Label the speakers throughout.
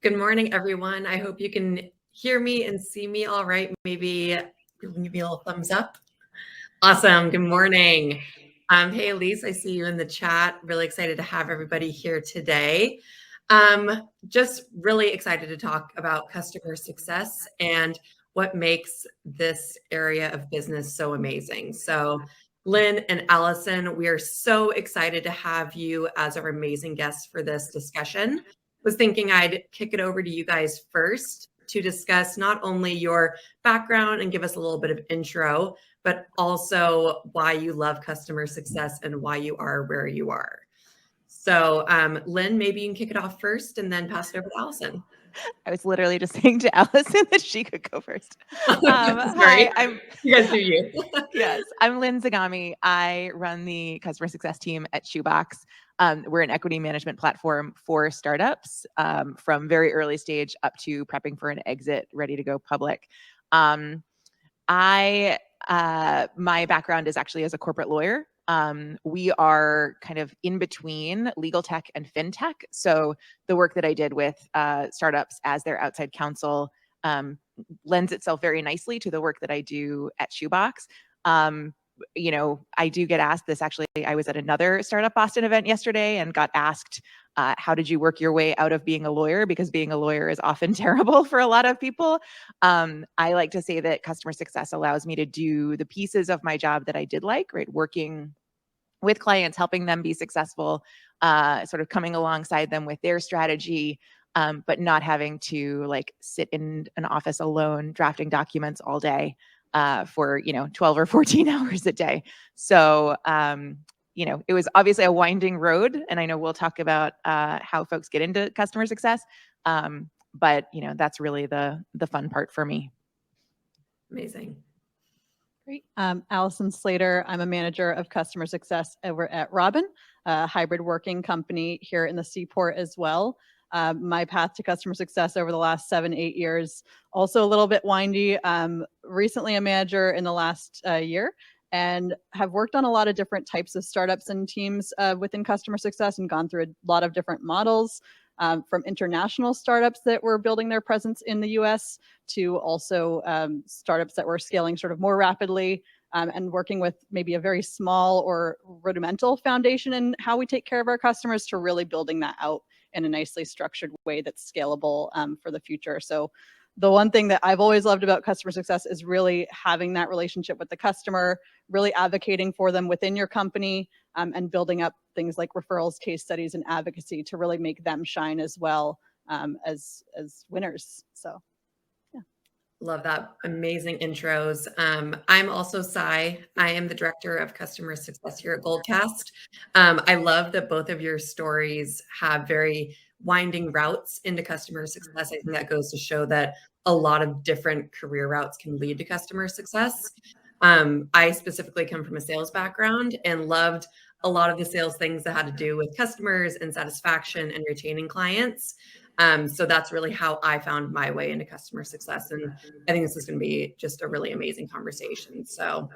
Speaker 1: Good morning, everyone. I hope you can hear me and see me all right. Maybe give me a little thumbs up. Awesome. Good morning. Hey, Elise, I see you in the chat. Really excited to have everybody here today. Just really excited to talk about customer success and what makes this area of business so amazing. So, Lynn and Allison, we are so excited to have you as our amazing guests for this discussion. Was thinking I'd kick it over to you guys first to discuss not only your background and give us a little bit of intro, but also why you love customer success and why you are where you are. So, Lynn, maybe you can kick it off first and then pass it over to Allison.
Speaker 2: I was literally just saying to Allison that she could go first.
Speaker 1: Sorry, you guys do you.
Speaker 2: Yes, I'm Lynn Zagami. I run the customer success team at Shoebox. We're an equity management platform for startups from very early stage up to prepping for an exit, ready to go public. My background is actually as a corporate lawyer. We are kind of in between legal tech and fintech. So the work that I did with startups as their outside counsel lends itself very nicely to the work that I do at Shoebox. I do get asked this. Actually, I was at another Startup Boston event yesterday and got asked, how did you work your way out of being a lawyer? Because being a lawyer is often terrible for a lot of people. I like to say that customer success allows me to do the pieces of my job that I did like, right? Working with clients, helping them be successful, sort of coming alongside them with their strategy, but not having to sit in an office alone drafting documents all day for 12 or 14 hours a day. So it was obviously a winding road, and I know we'll talk about how folks get into customer success. But that's really the fun part for me.
Speaker 1: Amazing.
Speaker 3: Great. Allison Slater. I'm a manager of customer success over at Robin, a hybrid working company here in the Seaport as well. My path to customer success over the last 7-8 years, also a little bit windy. Recently a manager in the last year, and have worked on a lot of different types of startups and teams within customer success and gone through a lot of different models. From international startups that were building their presence in the US to also startups that were scaling sort of more rapidly and working with maybe a very small or rudimental foundation in how we take care of our customers to really building that out in a nicely structured way that's scalable for the future. So the one thing that I've always loved about customer success is really having that relationship with the customer, really advocating for them within your company, and building up things like referrals, case studies, and advocacy to really make them shine as well as winners. So, yeah.
Speaker 1: Love that. Amazing intros. I'm also Sai. I am the Director of Customer Success here at Goldcast. I love that both of your stories have very winding routes into customer success. I think that goes to show that a lot of different career routes can lead to customer success. I specifically come from a sales background and loved a lot of the sales things that had to do with customers and satisfaction and retaining clients. So that's really how I found my way into customer success. And I think this is going to be just a really amazing conversation. So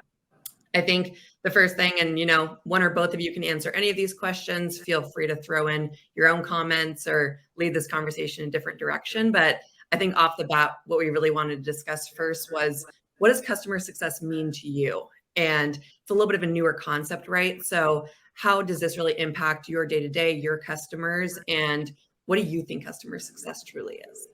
Speaker 1: I think the first thing, and one or both of you can answer any of these questions, feel free to throw in your own comments or lead this conversation in a different direction. But I think off the bat, what we really wanted to discuss first was, what does customer success mean to you? And it's a little bit of a newer concept, right? So how does this really impact your day-to-day, your customers, and what do you think customer success truly is?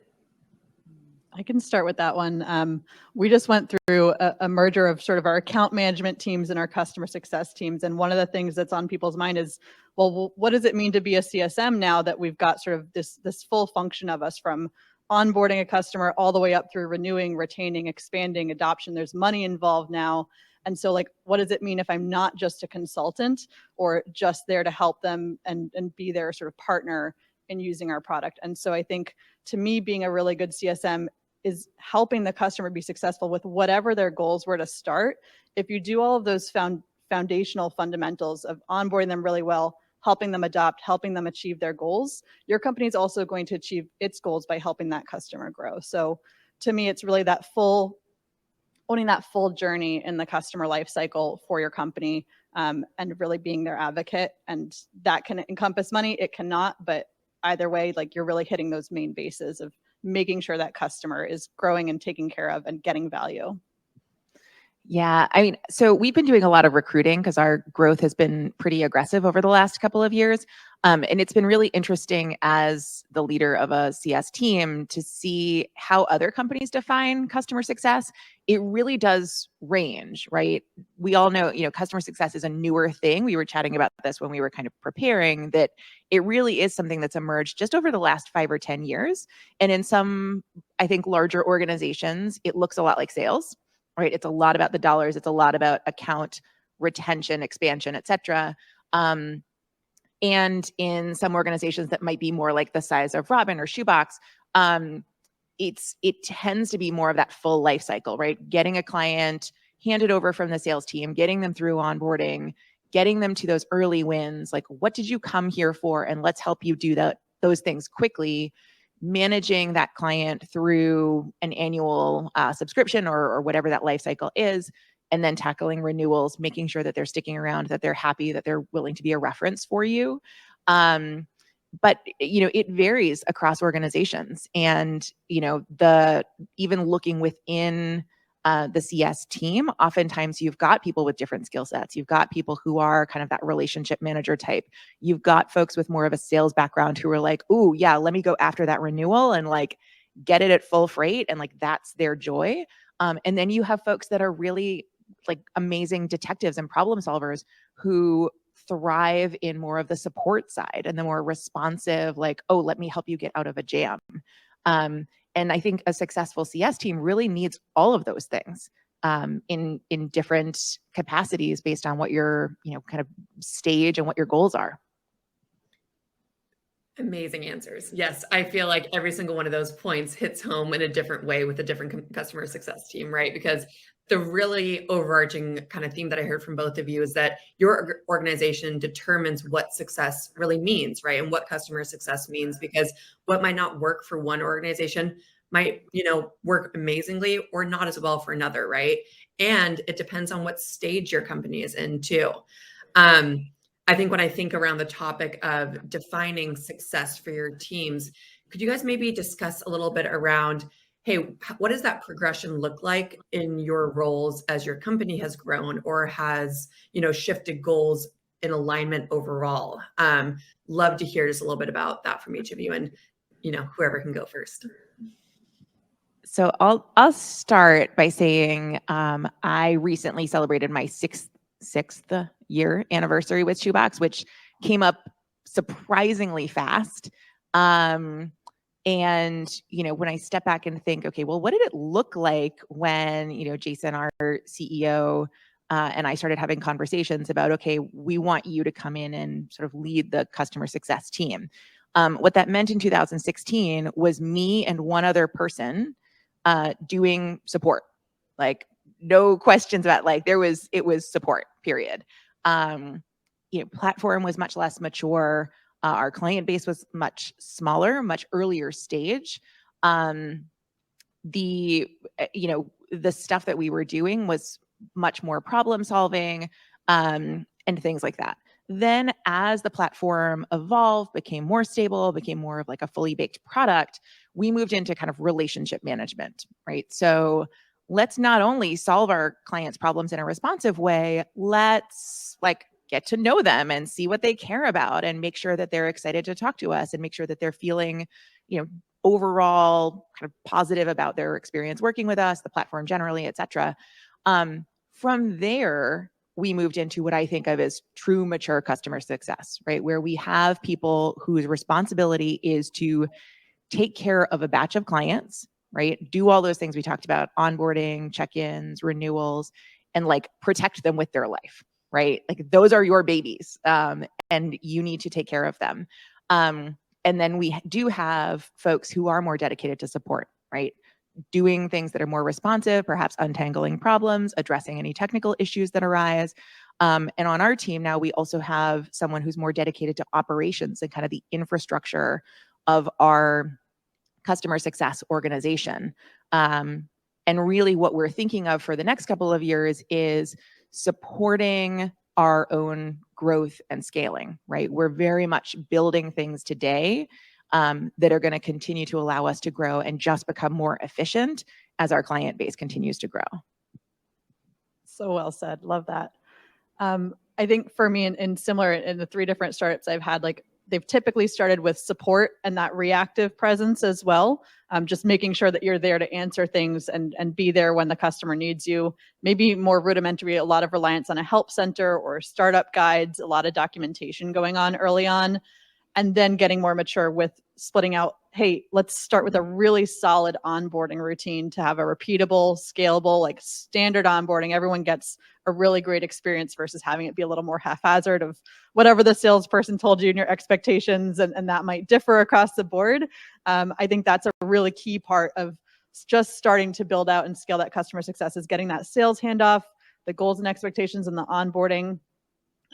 Speaker 3: I can start with that one. We just went through a merger of sort of our account management teams and our customer success teams. And one of the things that's on people's mind is, well, what does it mean to be a CSM now that we've got sort of this full function of us, from onboarding a customer all the way up through renewing, retaining, expanding, adoption? There's money involved now. And so, what does it mean if I'm not just a consultant or just there to help them and be their sort of partner in using our product? And so I think, to me, being a really good CSM is helping the customer be successful with whatever their goals were to start. If you do all of those foundational fundamentals of onboarding them really well, helping them adopt, helping them achieve their goals, your company is also going to achieve its goals by helping that customer grow. So to me, it's really owning that full journey in the customer life cycle for your company, and really being their advocate. And that can encompass money. It cannot, but either way, like you're really hitting those main bases of making sure that customer is growing and taken care of and getting value.
Speaker 2: Yeah, I mean, so we've been doing a lot of recruiting because our growth has been pretty aggressive over the last couple of years. And it's been really interesting as the leader of a CS team to see how other companies define customer success. It really does range, right? We all know, customer success is a newer thing. We were chatting about this when we were kind of preparing, that it really is something that's emerged just over the last 5 or 10 years. And in some, I think, larger organizations, it looks a lot like sales. Right? It's a lot about the dollars. It's a lot about account retention, expansion, et cetera. And in some organizations that might be more like the size of Robin or Shoebox, it tends to be more of that full life cycle, right? Getting a client handed over from the sales team, getting them through onboarding, getting them to those early wins. Like, what did you come here for? And let's help you do those things quickly. Managing that client through an annual subscription or whatever that life cycle is, and then tackling renewals, making sure that they're sticking around, that they're happy, that they're willing to be a reference for you. But it varies across organizations, and even looking within the CS team, oftentimes you've got people with different skill sets. You've got people who are kind of that relationship manager type. You've got folks with more of a sales background who are like, "Ooh, yeah, let me go after that renewal and like get it at full freight," and like that's their joy. And then you have folks that are really like amazing detectives and problem solvers who thrive in more of the support side and the more responsive, like, "Oh, let me help you get out of a jam." And I think a successful CS team really needs all of those things in different capacities based on what your kind of stage and what your goals are.
Speaker 1: Amazing answers. Yes, I feel like every single one of those points hits home in a different way with a different customer success team, right? Because the really overarching kind of theme that I heard from both of you is that your organization determines what success really means, right? And what customer success means, because what might not work for one organization might, work amazingly or not as well for another, right? And it depends on what stage your company is in too. I think when I think around the topic of defining success for your teams, could you guys maybe discuss a little bit around, hey, what does that progression look like in your roles as your company has grown or has, shifted goals in alignment overall? Love to hear just a little bit about that from each of you, and, whoever can go first.
Speaker 2: So I'll start by saying I recently celebrated my sixth year anniversary with Shoebox, which came up surprisingly fast. And when I step back and think, okay, well, what did it look like when Jason, our CEO, and I started having conversations about, okay, we want you to come in and sort of lead the customer success team. What that meant in 2016 was me and one other person doing support, like no questions about it was support, period. Platform was much less mature. Our client base was much smaller, much earlier stage. The stuff that we were doing was much more problem solving and things like that. Then as the platform evolved, became more stable, became more of like a fully baked product, we moved into kind of relationship management, right? So let's not only solve our clients' problems in a responsive way, let's like get to know them and see what they care about and make sure that they're excited to talk to us and make sure that they're feeling, overall kind of positive about their experience working with us, the platform generally, et cetera. From there, we moved into what I think of as true mature customer success, right? Where we have people whose responsibility is to take care of a batch of clients, right? Do all those things we talked about, onboarding, check-ins, renewals, and like protect them with their life, right? Like those are your babies and you need to take care of them. And then we do have folks who are more dedicated to support, right? Doing things that are more responsive, perhaps untangling problems, addressing any technical issues that arise. And on our team now, we also have someone who's more dedicated to operations and kind of the infrastructure of our customer success organization. And really what we're thinking of for the next couple of years is supporting our own growth and scaling, right? We're very much building things today that are going to continue to allow us to grow and just become more efficient as our client base continues to grow.
Speaker 3: So well said. Love that. I think for me, in similar in the 3 different startups I've had, like they've typically started with support and that reactive presence as well. Just making sure that you're there to answer things and be there when the customer needs you. Maybe more rudimentary, a lot of reliance on a help center or startup guides, a lot of documentation going on early on. And then getting more mature with splitting out, hey, let's start with a really solid onboarding routine to have a repeatable, scalable, like standard onboarding. Everyone gets a really great experience versus having it be a little more haphazard of whatever the salesperson told you and your expectations, and that might differ across the board. I think that's a really key part of just starting to build out and scale that customer success, is getting that sales handoff, the goals and expectations, and the onboarding,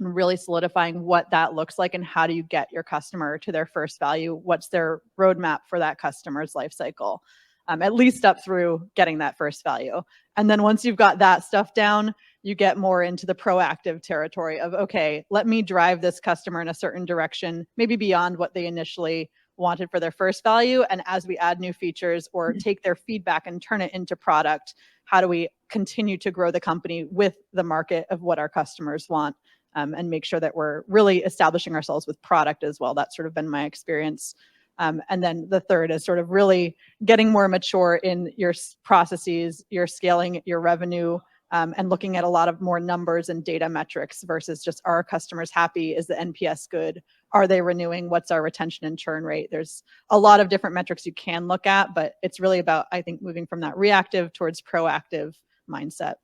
Speaker 3: and really solidifying what that looks like and how do you get your customer to their first value? What's their roadmap for that customer's life cycle? At least up through getting that first value. And then once you've got that stuff down, you get more into the proactive territory of, okay, let me drive this customer in a certain direction, maybe beyond what they initially wanted for their first value. And as we add new features or take their feedback and turn it into product, how do we continue to grow the company with the market of what our customers want? And make sure that we're really establishing ourselves with product as well. That's sort of been my experience. And then the third is sort of really getting more mature in your processes, your scaling, your revenue, and looking at a lot of more numbers and data metrics versus just, are our customers happy? Is the NPS good? Are they renewing? What's our retention and churn rate? There's a lot of different metrics you can look at, but it's really about, I think, moving from that reactive towards proactive mindset.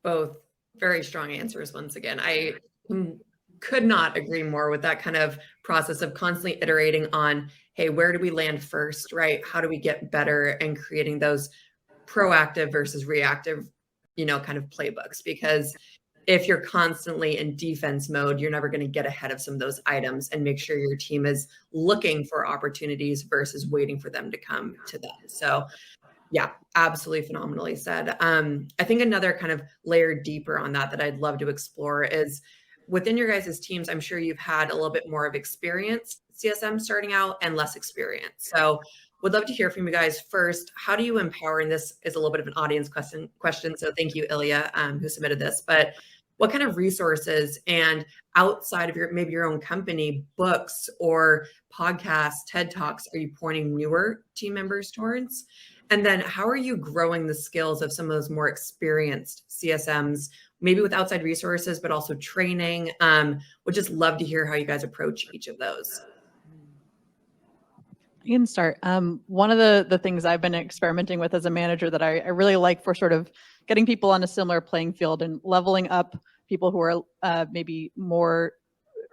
Speaker 1: Both very strong answers once again. I could not agree more with that kind of process of constantly iterating on, hey, where do we land first, right? How do we get better, and creating those proactive versus reactive, kind of playbooks. Because if you're constantly in defense mode, you're never going to get ahead of some of those items and make sure your team is looking for opportunities versus waiting for them to come to them. So yeah, absolutely phenomenally said. I think another kind of layer deeper on that I'd love to explore is within your guys' teams, I'm sure you've had a little bit more of experience CSM starting out and less experience. So would love to hear from you guys first. How do you empower, and this is a little bit of an audience question. So thank you, Ilya, who submitted this, but what kind of resources and outside of maybe your own company, books or podcasts, TED Talks, are you pointing newer team members towards? And then how are you growing the skills of some of those more experienced CSMs, maybe with outside resources, but also training? Would just love to hear how you guys approach each of those.
Speaker 3: You can start. One of the things I've been experimenting with as a manager that I really like for sort of getting people on a similar playing field and leveling up people who are maybe more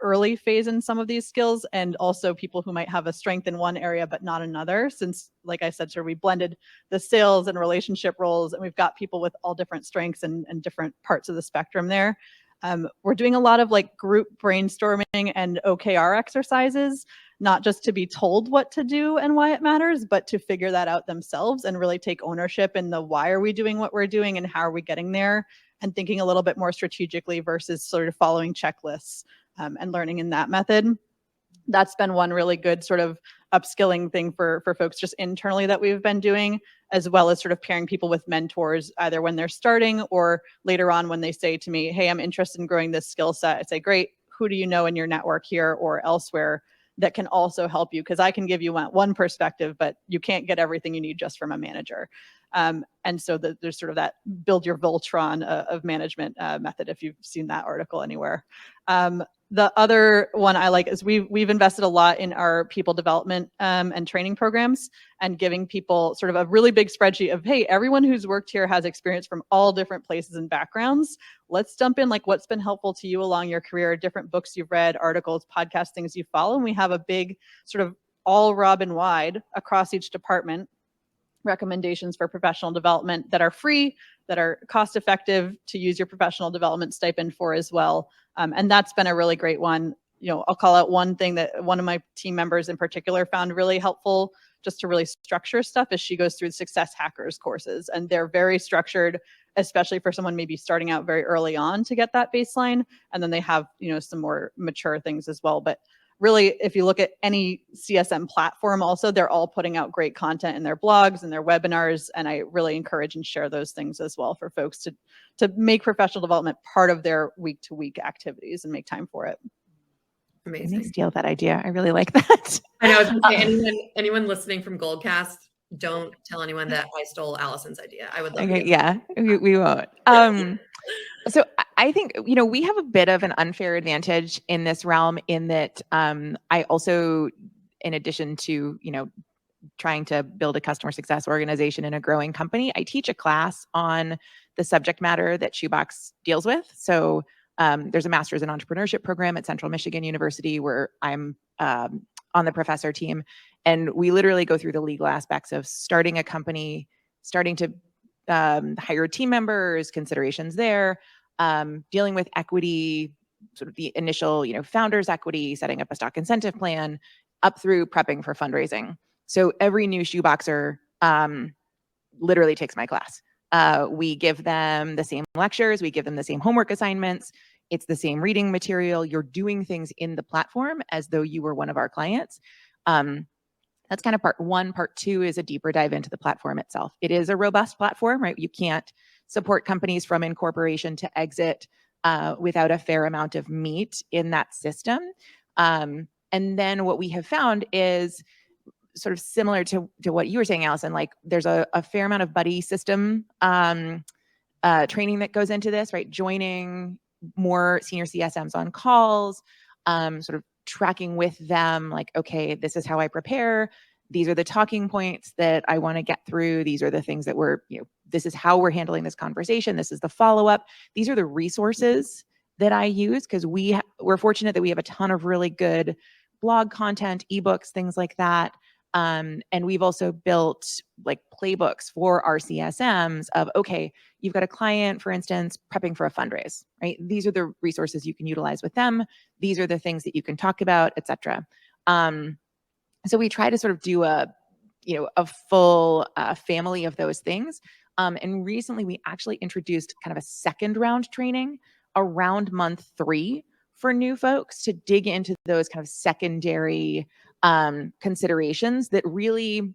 Speaker 3: early phase in some of these skills, and also people who might have a strength in one area but not another, since, like I said, sort of we blended the sales and relationship roles, and we've got people with all different strengths and different parts of the spectrum there. We're doing a lot of like group brainstorming and OKR exercises, not just to be told what to do and why it matters, but to figure that out themselves and really take ownership in the why are we doing what we're doing and how are we getting there, and thinking a little bit more strategically versus sort of following checklists. And learning in that method. That's been one really good sort of upskilling thing for folks just internally that we've been doing, as well as sort of pairing people with mentors, either when they're starting or later on when they say to me, hey, I'm interested in growing this skill set. I say, great, who do you know in your network here or elsewhere that can also help you? Because I can give you one perspective, but you can't get everything you need just from a manager. And so there's sort of that build your Voltron of management method, if you've seen that article anywhere. The other one I like is we've invested a lot in our people development and training programs, and giving people sort of a really big spreadsheet of, hey, everyone who's worked here has experience from all different places and backgrounds. Let's dump in like what's been helpful to you along your career, different books you've read, articles, podcasts, things you follow. And we have a big sort of all Robin wide across each department recommendations for professional development that are free, that are cost effective to use your professional development stipend for as well. And that's been a really great one. I'll call out one thing that one of my team members in particular found really helpful just to really structure stuff is she goes through Success Hackers courses, and they're very structured. especially for someone maybe starting out very early on to get that baseline. And then they have, some more mature things as well. But really, if you look at any CSM platform also, they're all putting out great content in their blogs and their webinars. And I really encourage and share those things as well for folks to make professional development part of their week-to-week activities and make time for it.
Speaker 1: Amazing.
Speaker 2: Let me steal that idea. I really like that.
Speaker 1: I know. I was gonna say, anyone listening from Goldcast, don't tell anyone that I stole Allison's idea. I would love
Speaker 2: Okay,
Speaker 1: to.
Speaker 2: yeah, we won't. So I think, we have a bit of an unfair advantage in this realm in that I also, in addition to, trying to build a customer success organization in a growing company, I teach a class on the subject matter that Shoebox deals with. So there's a master's in entrepreneurship program at Central Michigan University where I'm on the professor team. And we literally go through the legal aspects of starting a company, starting to hire team members, considerations there, dealing with equity, sort of the initial, founders equity, setting up a stock incentive plan, up through prepping for fundraising. So every new shoeboxer literally takes my class. We give them the same lectures, we give them the same homework assignments. It's the same reading material. You're doing things in the platform as though you were one of our clients. That's kind of part one. Part two is a deeper dive into the platform itself. It is a robust platform, right? You can't support companies from incorporation to exit without a fair amount of meat in that system. And then what we have found is sort of similar to what you were saying, Allison, like there's a fair amount of buddy system training that goes into this, right? Joining more senior CSMs on calls, sort of tracking with them, like, okay, this is how I prepare. These are the talking points that I want to get through. These are the things that this is how we're handling this conversation. This is the follow-up. These are the resources that I use because we're fortunate that we have a ton of really good blog content, ebooks, things like that. And we've also built like playbooks for our CSMs of, okay, you've got a client, for instance, prepping for a fundraise, right? These are the resources you can utilize with them. These are the things that you can talk about, et cetera. So we try to sort of do a full family of those things. And recently we actually introduced kind of a second round training around month 3 for new folks to dig into those kind of secondary considerations that really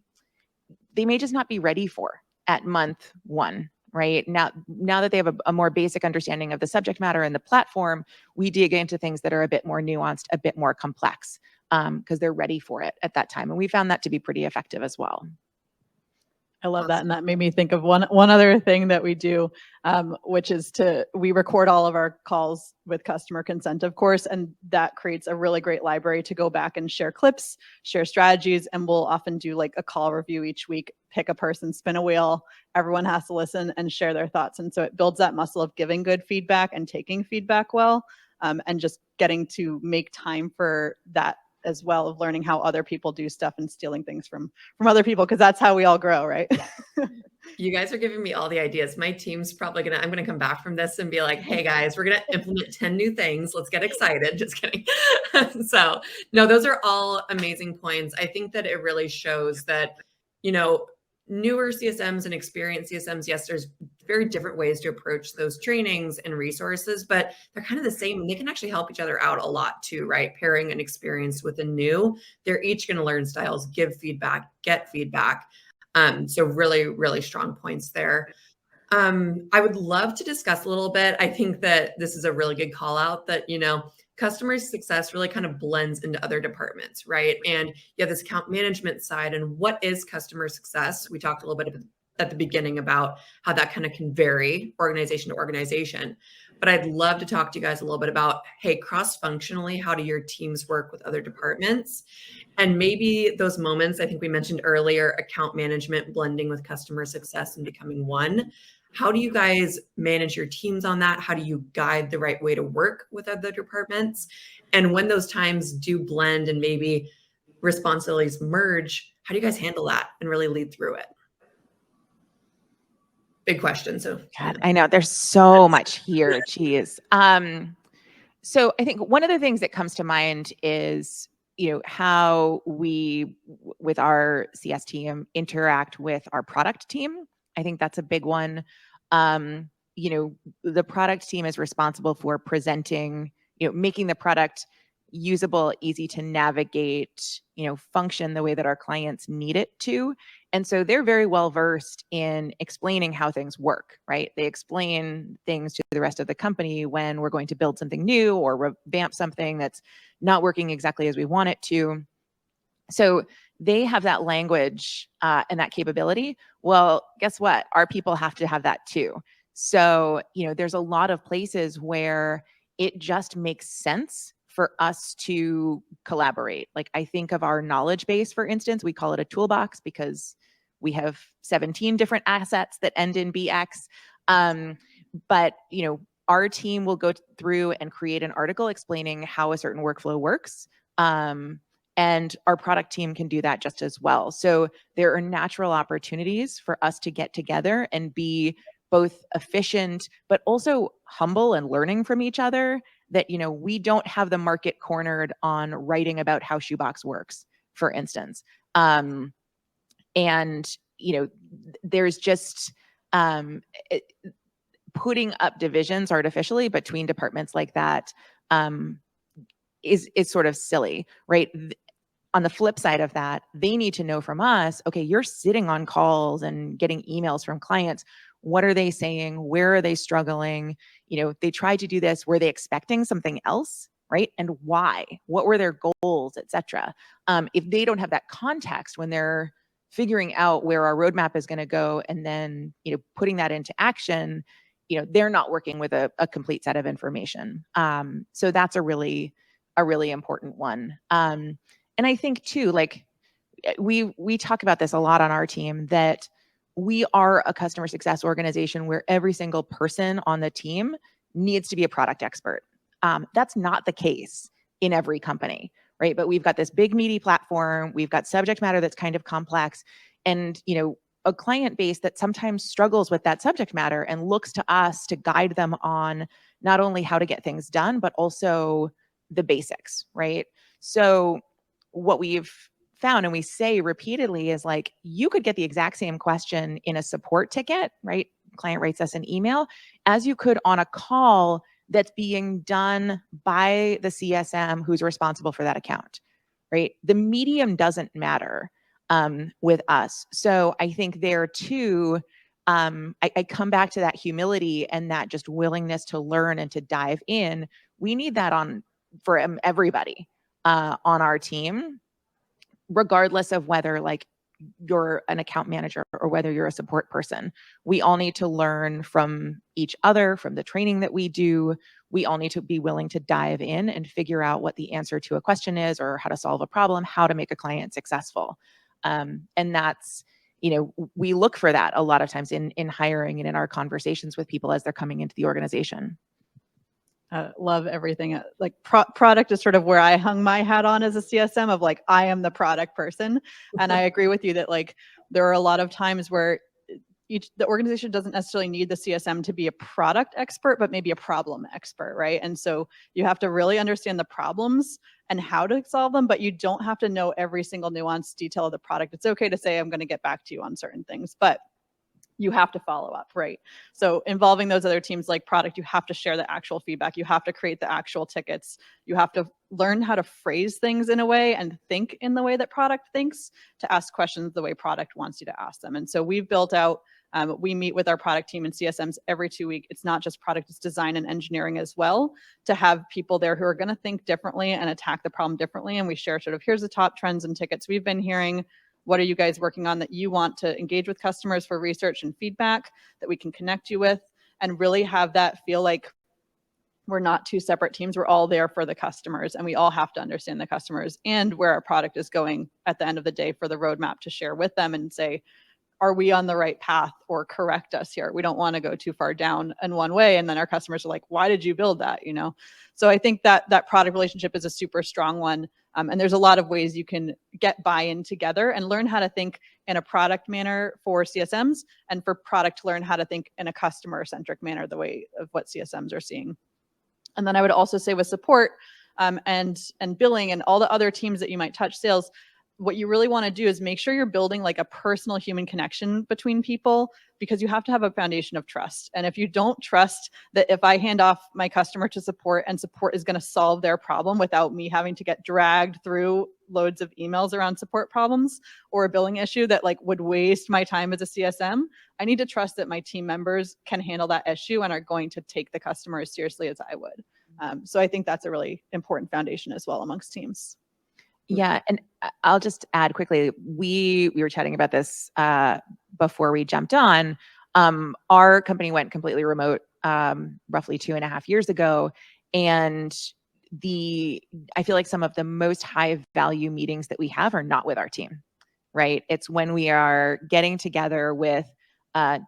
Speaker 2: they may just not be ready for at month 1, right? Now that they have a more basic understanding of the subject matter and the platform, we dig into things that are a bit more nuanced, a bit more complex, because they're ready for it at that time. And we found that to be pretty effective as well.
Speaker 3: I love that. And that made me think of one other thing that we do, which is we record all of our calls with customer consent, of course, and that creates a really great library to go back and share clips, share strategies, and we'll often do like a call review each week, pick a person, spin a wheel. Everyone has to listen and share their thoughts. And so it builds that muscle of giving good feedback and taking feedback well, and just getting to make time for that as well, of learning how other people do stuff and stealing things from other people, because that's how we all grow, right?
Speaker 1: You guys are giving me all the ideas. My team's probably I'm gonna come back from this and be like, hey guys, we're gonna implement 10 new things. Let's get excited. Just kidding. So no, those are all amazing points. I think that it really shows that, newer CSMs and experienced CSMs, yes, there's very different ways to approach those trainings and resources, but they're kind of the same. And they can actually help each other out a lot too, right? Pairing an experience with a new, they're each going to learn styles, give feedback, get feedback. So really, really strong points there. I would love to discuss a little bit. I think that this is a really good call out that, customer success really kind of blends into other departments, right? And you have this account management side. And what is customer success? We talked a little bit at the beginning about how that kind of can vary organization to organization. But I'd love to talk to you guys a little bit about, hey, cross-functionally, how do your teams work with other departments? And maybe those moments, I think we mentioned earlier, account management blending with customer success and becoming one. How do you guys manage your teams on that? How do you guide the right way to work with other departments? And when those times do blend and maybe responsibilities merge, how do you guys handle that and really lead through it? Big question. So
Speaker 2: God, I know there's so much here. Geez. So I think one of the things that comes to mind is, how we, with our CS team, interact with our product team. I think that's a big one. The product team is responsible for presenting, making the product usable, easy to navigate, function the way that our clients need it to. And so they're very well versed in explaining how things work, right? They explain things to the rest of the company when we're going to build something new or revamp something that's not working exactly as we want it to. So they have that language and that capability. Well, guess what? Our people have to have that too. So, there's a lot of places where it just makes sense for us to collaborate. Like, I think of our knowledge base, for instance, we call it a toolbox because we have 17 different assets that end in BX. But, our team will go through and create an article explaining how a certain workflow works. And our product team can do that just as well. So there are natural opportunities for us to get together and be both efficient, but also humble and learning from each other, that, we don't have the market cornered on writing about how Shoebox works, for instance. There's just putting up divisions artificially between departments like that is sort of silly, right? On the flip side of that, they need to know from us, okay, you're sitting on calls and getting emails from clients. What are they saying? Where are they struggling? They tried to do this. Were they expecting something else, right? And why? What were their goals, et cetera? If they don't have that context when they're figuring out where our roadmap is going to go and then, putting that into action, they're not working with a complete set of information. So that's a really important one. And I think too, like we talk about this a lot on our team, that we are a customer success organization where every single person on the team needs to be a product expert. That's not the case in every company, right? But we've got this big meaty platform. We've got subject matter that's kind of complex, and a client base that sometimes struggles with that subject matter and looks to us to guide them on not only how to get things done, but also the basics, right? So what we've found, and we say repeatedly, is like, you could get the exact same question in a support ticket, right? Client writes us an email, as you could on a call that's being done by the CSM who's responsible for that account, right? The medium doesn't matter with us. So I think there too, I come back to that humility and that just willingness to learn and to dive in. We need that for everybody on our team, regardless of whether like you're an account manager or whether you're a support person. We all need to learn from each other, from the training that we do. We all need to be willing to dive in and figure out what the answer to a question is, or how to solve a problem, how to make a client successful. And that's, we look for that a lot of times in hiring and in our conversations with people as they're coming into the organization.
Speaker 3: Love everything. Like product is sort of where I hung my hat on as a CSM, of like, I am the product person. And I agree with you that like, there are a lot of times where the organization doesn't necessarily need the CSM to be a product expert, but maybe a problem expert, right? And so you have to really understand the problems and how to solve them, but you don't have to know every single nuanced detail of the product. It's okay to say, I'm going to get back to you on certain things, but you have to follow up, right? So involving those other teams like product, you have to share the actual feedback. You have to create the actual tickets. You have to learn how to phrase things in a way and think in the way that product thinks, to ask questions the way product wants you to ask them. And so we've built out, we meet with our product team and CSMs every 2 weeks. It's not just product, it's design and engineering as well, to have people there who are going to think differently and attack the problem differently. And we share sort of, here's the top trends and tickets we've been hearing. What are you guys working on that you want to engage with customers for research and feedback that we can connect you with, and really have that feel like we're not two separate teams. We're all there for the customers, and we all have to understand the customers and where our product is going at the end of the day for the roadmap to share with them and say, are we on the right path, or correct us here? We don't want to go too far down in one way. And then our customers are like, why did you build that? So I think that product relationship is a super strong one. And there's a lot of ways you can get buy-in together and learn how to think in a product manner for CSMs, and for product to learn how to think in a customer-centric manner, the way of what CSMs are seeing. And then I would also say with support and billing and all the other teams that you might touch, sales, what you really want to do is make sure you're building like a personal human connection between people, because you have to have a foundation of trust. And if you don't trust that if I hand off my customer to support and support is going to solve their problem without me having to get dragged through loads of emails around support problems or a billing issue that like would waste my time as a CSM, I need to trust that my team members can handle that issue and are going to take the customer as seriously as I would. So I think that's a really important foundation as well amongst teams.
Speaker 2: Yeah, and I'll just add quickly, we were chatting about this before we jumped on. Our company went completely remote roughly 2.5 years ago, and I feel like some of the most high value meetings that we have are not with our team, right? It's when we are getting together with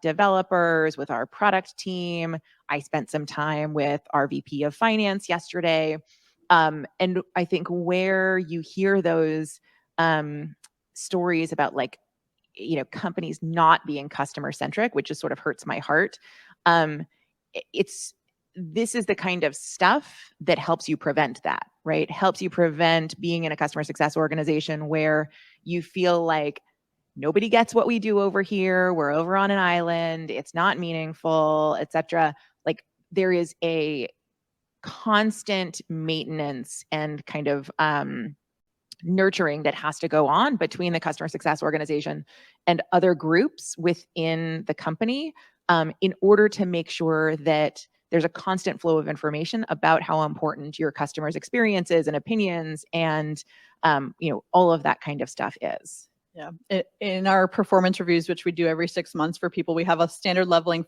Speaker 2: developers, with our product team. I spent some time with our VP of finance yesterday. And I think where you hear those stories about like, companies not being customer centric, which just sort of hurts my heart. This is the kind of stuff that helps you prevent that, right? Helps you prevent being in a customer success organization where you feel like nobody gets what we do over here. We're over on an island. It's not meaningful, etc. Like there is a constant maintenance and kind of nurturing that has to go on between the customer success organization and other groups within the company in order to make sure that there's a constant flow of information about how important your customers' experiences and opinions and all of that kind of stuff is.
Speaker 3: Yeah. In our performance reviews, which we do every 6 months for people, we have a standard leveling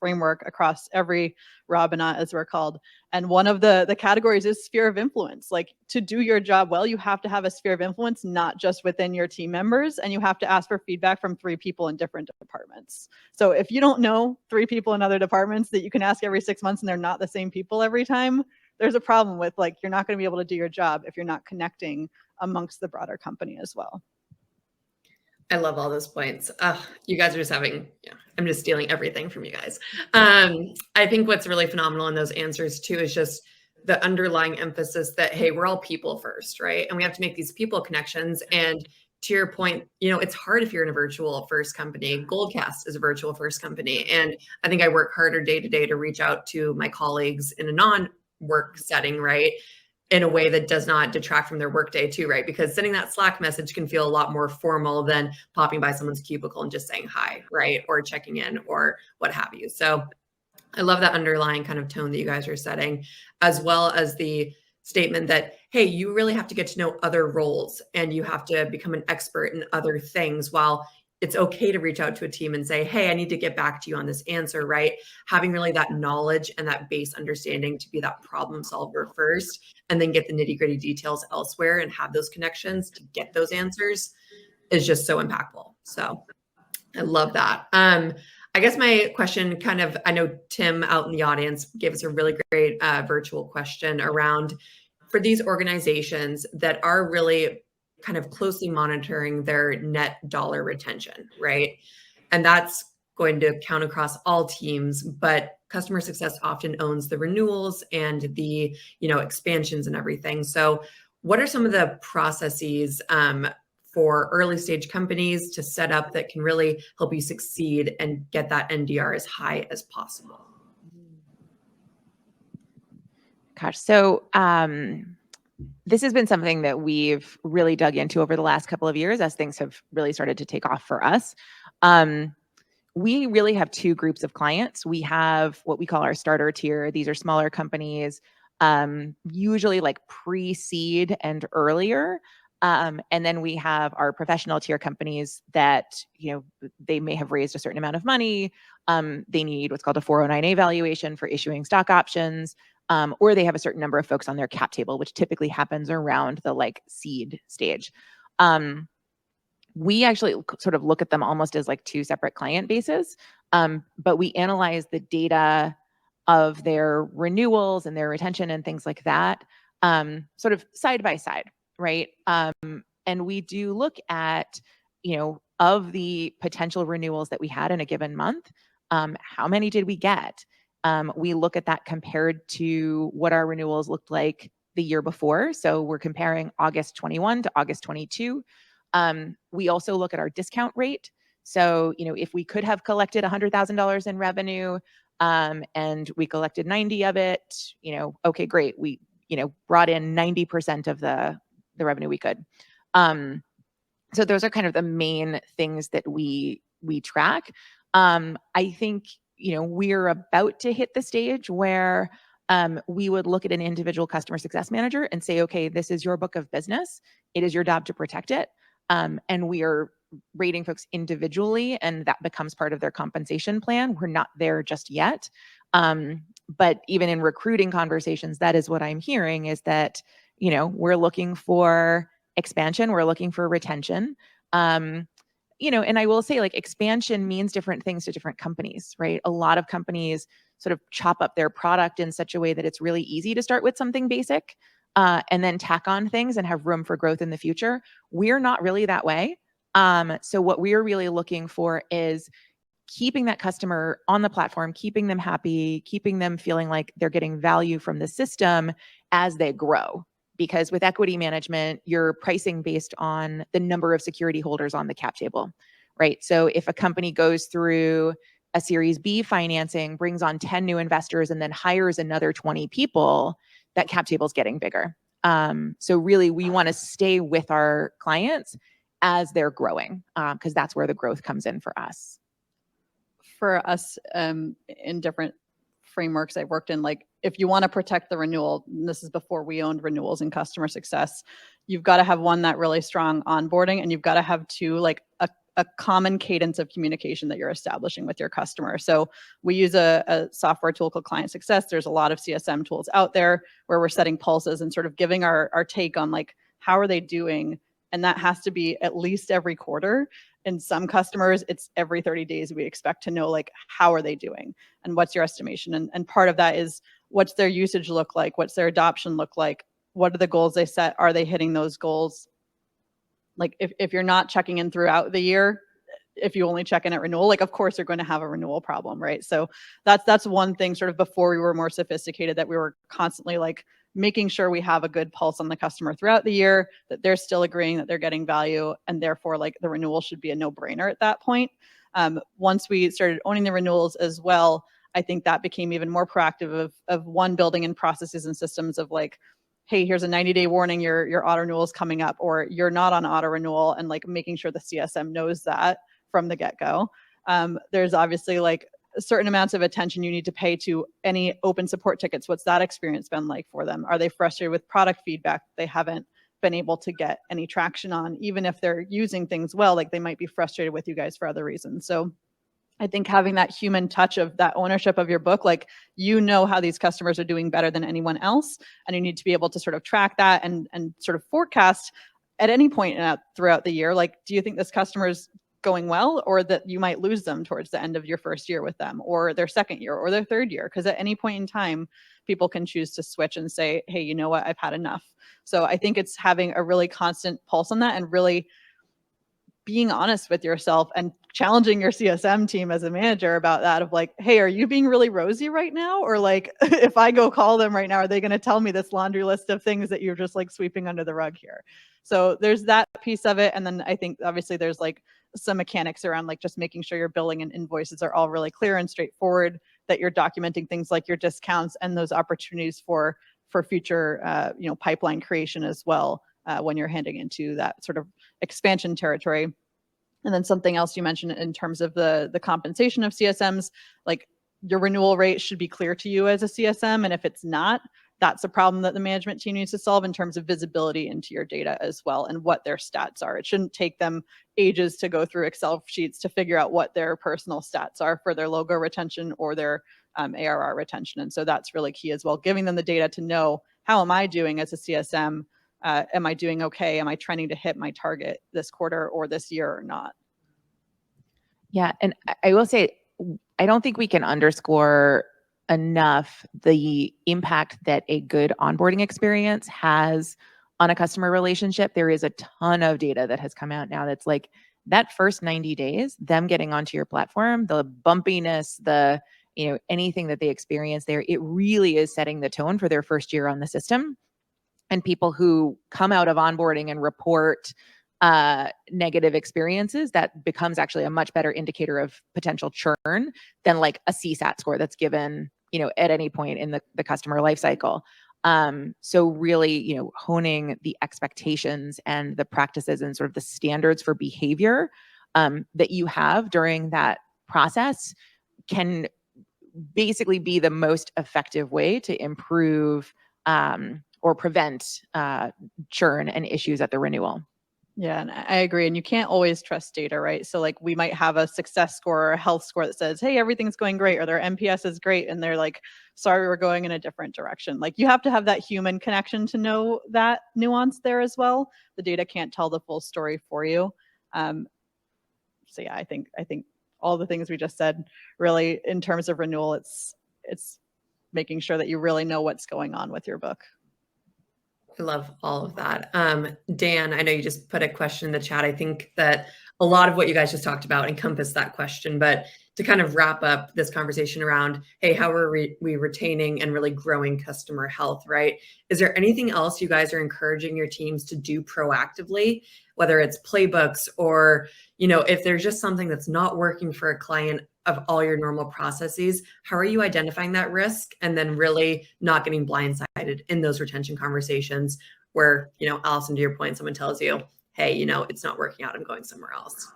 Speaker 3: framework across every Robina, as we're called. And one of the categories is sphere of influence. Like to do your job well, you have to have a sphere of influence, not just within your team members. And you have to ask for feedback from 3 people in different departments. So if you don't know 3 people in other departments that you can ask every 6 months and they're not the same people every time, there's a problem with like, you're not going to be able to do your job if you're not connecting amongst the broader company as well.
Speaker 1: I love all those points. You guys are just I'm just stealing everything from you guys. I think what's really phenomenal in those answers too is just the underlying emphasis that, hey, we're all people first, right? And we have to make these people connections. And to your point, it's hard if you're in a virtual first company. Goldcast is a virtual first company. And I think I work harder day to day to reach out to my colleagues in a non-work setting, right? In a way that does not detract from their workday too, right? Because sending that Slack message can feel a lot more formal than popping by someone's cubicle and just saying hi, right? Or checking in or what have you. So I love that underlying kind of tone that you guys are setting, as well as the statement that, hey, you really have to get to know other roles and you have to become an expert in other things. While it's okay to reach out to a team and say, hey, I need to get back to you on this answer, right? Having really that knowledge and that base understanding to be that problem solver first, and then get the nitty gritty details elsewhere and have those connections to get those answers is just so impactful. So I love that. I guess my question I know Tim out in the audience gave us a really great virtual question around for these organizations that are really kind of closely monitoring their net dollar retention, right? And that's going to count across all teams, but customer success often owns the renewals and the, expansions and everything. So what are some of the processes for early stage companies to set up that can really help you succeed and get that NDR as high as possible?
Speaker 2: Gosh, so this has been something that we've really dug into over the last couple of years as things have really started to take off for us. We really have 2 groups of clients. We have what we call our starter tier. These are smaller companies, usually like pre-seed and earlier. And then we have our professional tier companies that, they may have raised a certain amount of money. They need what's called a 409A valuation for issuing stock options. Or they have a certain number of folks on their cap table, which typically happens around the like seed stage. We actually sort of look at them almost as like 2 separate client bases, but we analyze the data of their renewals and their retention and things like that, sort of side by side, right? And we do look at, of the potential renewals that we had in a given month, how many did we get? We look at that compared to what our renewals looked like the year before. So we're comparing August 21 to August 22. We also look at our discount rate. So, if we could have collected $100,000 in revenue, and we collected 90 of it, okay, great. We, brought in 90% of the revenue we could. So those are kind of the main things that we track. I think, we're about to hit the stage where we would look at an individual customer success manager and say, okay, this is your book of business. It is your job to protect it. And we are rating folks individually, and that becomes part of their compensation plan. We're not there just yet. But even in recruiting conversations, that is what I'm hearing, is that, we're looking for expansion. We're looking for retention. And I will say, like, expansion means different things to different companies, right? A lot of companies sort of chop up their product in such a way that it's really easy to start with something basic, and then tack on things and have room for growth in the future. We're not really that way. So what we're really looking for is keeping that customer on the platform, keeping them happy, keeping them feeling like they're getting value from the system as they grow. Because with equity management, you're pricing based on the number of security holders on the cap table, right? So if a company goes through a Series B financing, brings on 10 new investors, and then hires another 20 people, that cap table is getting bigger. So really, we want to stay with our clients as they're growing, because that's where the growth comes in for us.
Speaker 3: For us, in different frameworks I worked in, like, if you want to protect the renewal, and this is before we owned renewals and customer success, you've got to have one, that really strong onboarding, and you've got to have two, like a common cadence of communication that you're establishing with your customer. So we use a software tool called Client Success. There's a lot of CSM tools out there where we're setting pulses and sort of giving our take on, like, how are they doing? And that has to be at least every quarter. In some customers, it's every 30 days. We expect to know, like, how are they doing and what's your estimation? And part of that is, what's their usage look like? What's their adoption look like? What are the goals they set? Are they hitting those goals? Like, if you're not checking in throughout the year, if you only check in at renewal, like, of course you're going to have a renewal problem, right? So that's one thing, sort of before we were more sophisticated, that we were constantly, like, making sure we have a good pulse on the customer throughout the year, that they're still agreeing that they're getting value, and therefore, like, the renewal should be a no-brainer at that point. Once we started owning the renewals as well, I think that became even more proactive of one, building in processes and systems of, like, hey, here's a 90-day warning, your auto renewal is coming up, or you're not on auto renewal, and, like, making sure the CSM knows that from the get-go. There's obviously, like, certain amounts of attention you need to pay to any open support tickets. What's that experience been like for them? Are they frustrated with product feedback they haven't been able to get any traction on? Even if they're using things well, like, they might be frustrated with you guys for other reasons. So I think having that human touch of that ownership of your book, like, how these customers are doing better than anyone else, and you need to be able to sort of track that and sort of forecast at any point throughout the year, like, do you think this customer is going well, or that you might lose them towards the end of your first year with them, or their second year, or their third year? Because at any point in time, people can choose to switch and say, hey, you know what, I've had enough. So I think it's having a really constant pulse on that, and really being honest with yourself and challenging your CSM team as a manager about that, of, like, hey, are you being really rosy right now? Or, like, if I go call them right now, are they going to tell me this laundry list of things that you're just, like, sweeping under the rug here? So there's that piece of it. And then I think obviously there's, like, some mechanics around, like, just making sure your billing and invoices are all really clear and straightforward, that you're documenting things like your discounts and those opportunities for future pipeline creation as well, when you're heading into that sort of expansion territory. And then something else you mentioned in terms of the compensation of CSMs, like, your renewal rate should be clear to you as a CSM. And if it's not, that's a problem that the management team needs to solve, in terms of visibility into your data as well, and what their stats are. It shouldn't take them ages to go through Excel sheets to figure out what their personal stats are for their logo retention or their ARR retention. And so that's really key as well, giving them the data to know, how am I doing as a CSM? Am I doing okay? Am I trending to hit my target this quarter or this year or not?
Speaker 2: Yeah. And I will say, I don't think we can underscore enough the impact that a good onboarding experience has on a customer relationship. There is a ton of data that has come out now that's like, that first 90 days, them getting onto your platform, the bumpiness, anything that they experience there, it really is setting the tone for their first year on the system. and people who come out of onboarding and report negative experiences, that becomes actually a much better indicator of potential churn than like a CSAT score that's given, at any point in the customer life cycle. So really, honing the expectations and the practices and sort of the standards for behavior that you have during that process can basically be the most effective way to improve or prevent churn and issues at the renewal.
Speaker 3: Yeah, and I agree. And you can't always trust data, right? So like we might have a success score or a health score that says, hey, everything's going great, or their NPS is great. And they're like, sorry, we're going in a different direction. Like you have to have that human connection to know that nuance there as well. The data can't tell the full story for you. So yeah, I think all the things we just said, really, in terms of renewal, it's making sure that you really know what's going on with your book.
Speaker 1: I love all of that. Dan, I know you just put a question in the chat. I think that a lot of what you guys just talked about encompassed that question, but to kind of wrap up this conversation around, hey, how are we retaining and really growing customer health, right? Is there anything else you guys are encouraging your teams to do proactively, whether it's playbooks or, if there's just something that's not working for a client of all your normal processes, how are you identifying that risk and then really not getting blindsided in those retention conversations where, Allison, to your point, someone tells you, hey, it's not working out, I'm going somewhere else.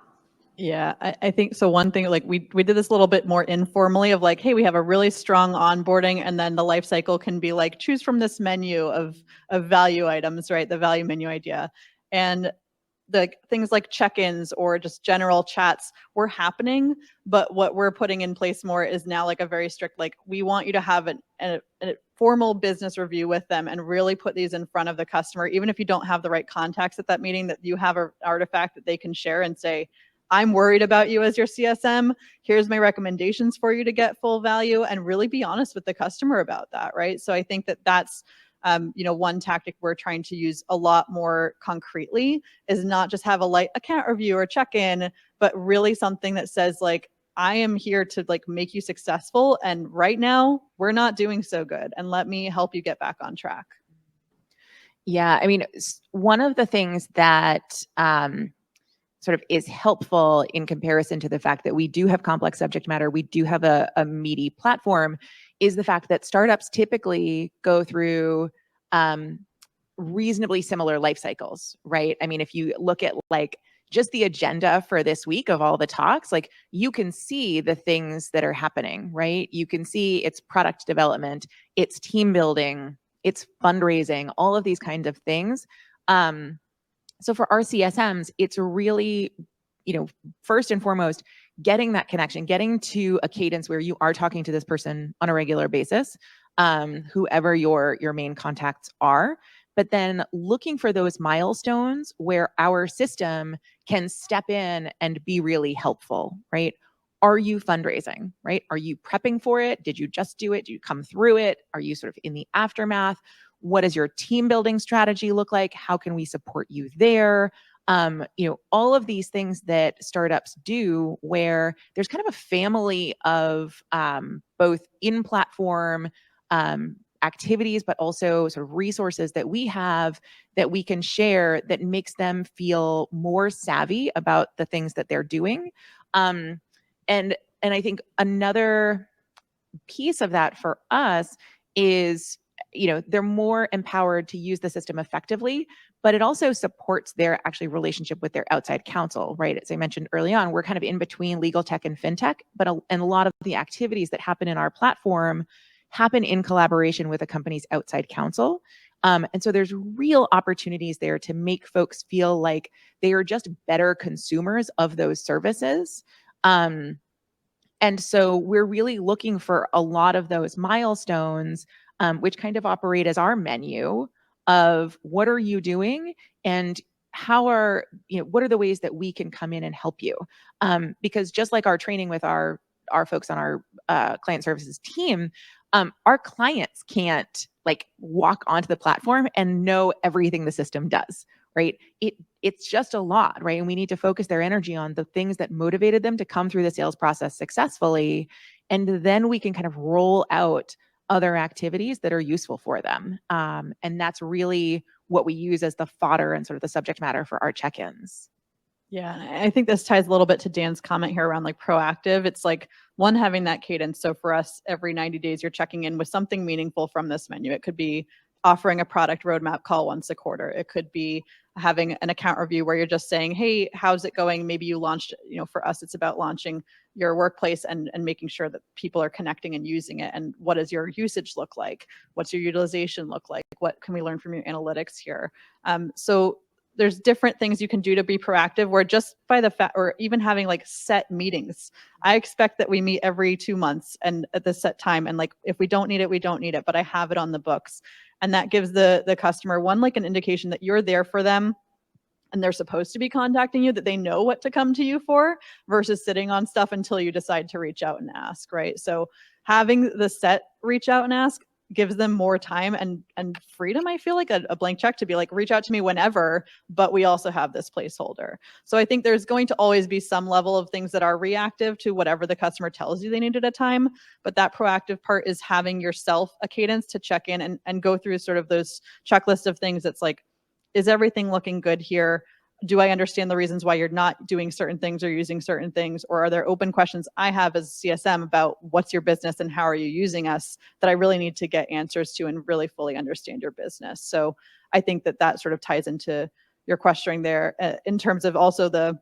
Speaker 3: Yeah, I think so. One thing, like we did this a little bit more informally of like, hey, we have a really strong onboarding, and then the life cycle can be like, choose from this menu of value items, right? The value menu idea. And the things like check-ins or just general chats were happening, but what we're putting in place more is now like a very strict, like we want you to have a formal business review with them and really put these in front of the customer, even if you don't have the right contacts at that meeting, that you have an artifact that they can share and say, I'm worried about you as your CSM. Here's my recommendations for you to get full value, and really be honest with the customer about that, right? So I think that that's one tactic we're trying to use a lot more concretely is not just have a light account review or check-in, but really something that says like, I am here to like make you successful, and right now we're not doing so good, and let me help you get back on track.
Speaker 2: Yeah, I mean, one of the things that sort of is helpful in comparison to the fact that we do have complex subject matter, we do have a meaty platform, is the fact that startups typically go through reasonably similar life cycles, right? I mean, if you look at like just the agenda for this week of all the talks, like you can see the things that are happening, right? You can see it's product development, it's team building, it's fundraising, all of these kinds of things. So for our CSMs, it's really, first and foremost, getting that connection, getting to a cadence where you are talking to this person on a regular basis, whoever your main contacts are, but then looking for those milestones where our system can step in and be really helpful, right? Are you fundraising, right? Are you prepping for it? Did you just do it? Do you come through it? Are you sort of in the aftermath? What does your team building strategy look like? How can we support you there? All of these things that startups do where there's kind of a family of both in-platform activities, but also sort of resources that we have that we can share that makes them feel more savvy about the things that they're doing. And I think another piece of that for us is, they're more empowered to use the system effectively, but it also supports their actually relationship with their outside counsel, right? As I mentioned early on, we're kind of in between legal tech and fintech, but and a lot of the activities that happen in our platform happen in collaboration with a company's outside counsel. And so there's real opportunities there to make folks feel like they are just better consumers of those services. And so we're really looking for a lot of those milestones, which kind of operate as our menu of what are you doing and what are the ways that we can come in and help you? Because just like our training with our folks on our client services team, our clients can't like walk onto the platform and know everything the system does, right? It's just a lot, right? And we need to focus their energy on the things that motivated them to come through the sales process successfully. And then we can kind of roll out other activities that are useful for them. And that's really what we use as the fodder and sort of the subject matter for our check-ins.
Speaker 3: Yeah, and I think this ties a little bit to Dan's comment here around like proactive. It's like one, having that cadence. So for us, every 90 days, you're checking in with something meaningful from this menu. It could be offering a product roadmap call once a quarter. It could be having an account review where you're just saying, hey, how's it going? Maybe you launched, for us, it's about launching your workplace and making sure that people are connecting and using it. And what does your usage look like? What's your utilization look like? What can we learn from your analytics here? So there's different things you can do to be proactive, where just by the fact, or even having like set meetings. I expect that we meet every 2 months and at this set time. And like, if we don't need it, we don't need it, but I have it on the books. And that gives the customer one, like an indication that you're there for them and they're supposed to be contacting you, that they know what to come to you for, versus sitting on stuff until you decide to reach out and ask, right? So having the set reach out and ask gives them more time and freedom. I feel like a blank check to be like, reach out to me whenever, but we also have this placeholder. So I think there's going to always be some level of things that are reactive to whatever the customer tells you they need at a time. But that proactive part is having yourself a cadence to check in and go through sort of those checklist of things. That's like, is everything looking good here? Do I understand the reasons why you're not doing certain things or using certain things? Or are there open questions I have as CSM about what's your business and how are you using us that I really need to get answers to and really fully understand your business? So I think that sort of ties into your questioning there in terms of also the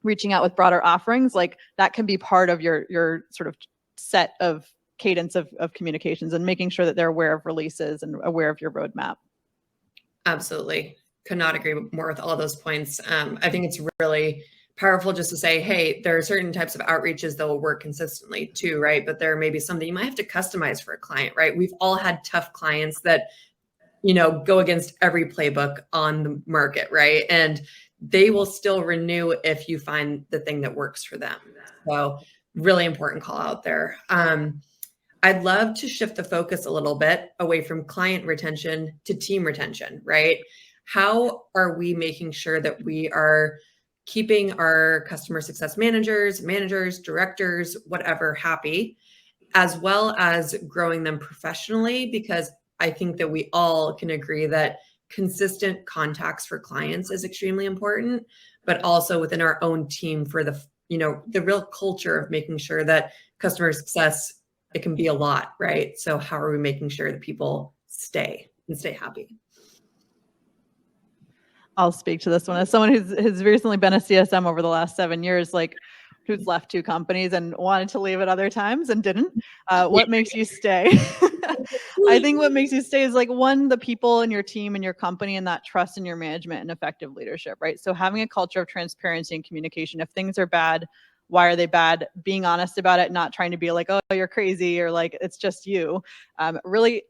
Speaker 3: reaching out with broader offerings. Like that can be part of your sort of set of cadence of communications and making sure that they're aware of releases and aware of your roadmap.
Speaker 1: Absolutely. Could not agree more with all those points. I think it's really powerful just to say, hey, there are certain types of outreaches that will work consistently too, right? But there may be something you might have to customize for a client, right? We've all had tough clients that, go against every playbook on the market, right? And they will still renew if you find the thing that works for them. So really important call out there. I'd love to shift the focus a little bit away from client retention to team retention, right? How are we making sure that we are keeping our customer success managers, directors, whatever, happy, as well as growing them professionally? Because I think that we all can agree that consistent contacts for clients is extremely important, but also within our own team for the real culture of making sure that customer success, it can be a lot, right? So how are we making sure that people stay happy?
Speaker 3: I'll speak to this one as someone who's recently been a CSM over the last 7 years, like who's left 2 companies and wanted to leave at other times and didn't. What makes you stay? I think what makes you stay is like, one, the people in your team and your company and that trust in your management and effective leadership, right? So having a culture of transparency and communication. If things are bad, why are they bad? Being honest about it, not trying to be like, oh, you're crazy, or like, it's just you. Really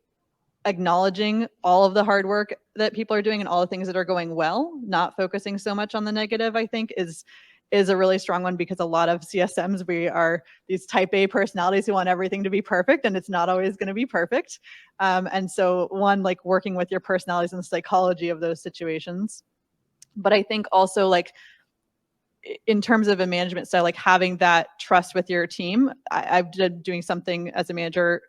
Speaker 3: acknowledging all of the hard work that people are doing and all the things that are going well, not focusing so much on the negative, I think is a really strong one, because a lot of CSMs, we are these type A personalities who want everything to be perfect, and it's not always going to be perfect. And so one, like working with your personalities and the psychology of those situations. But I think also, like, in terms of a management style, like having that trust with your team. I've been doing something as a manager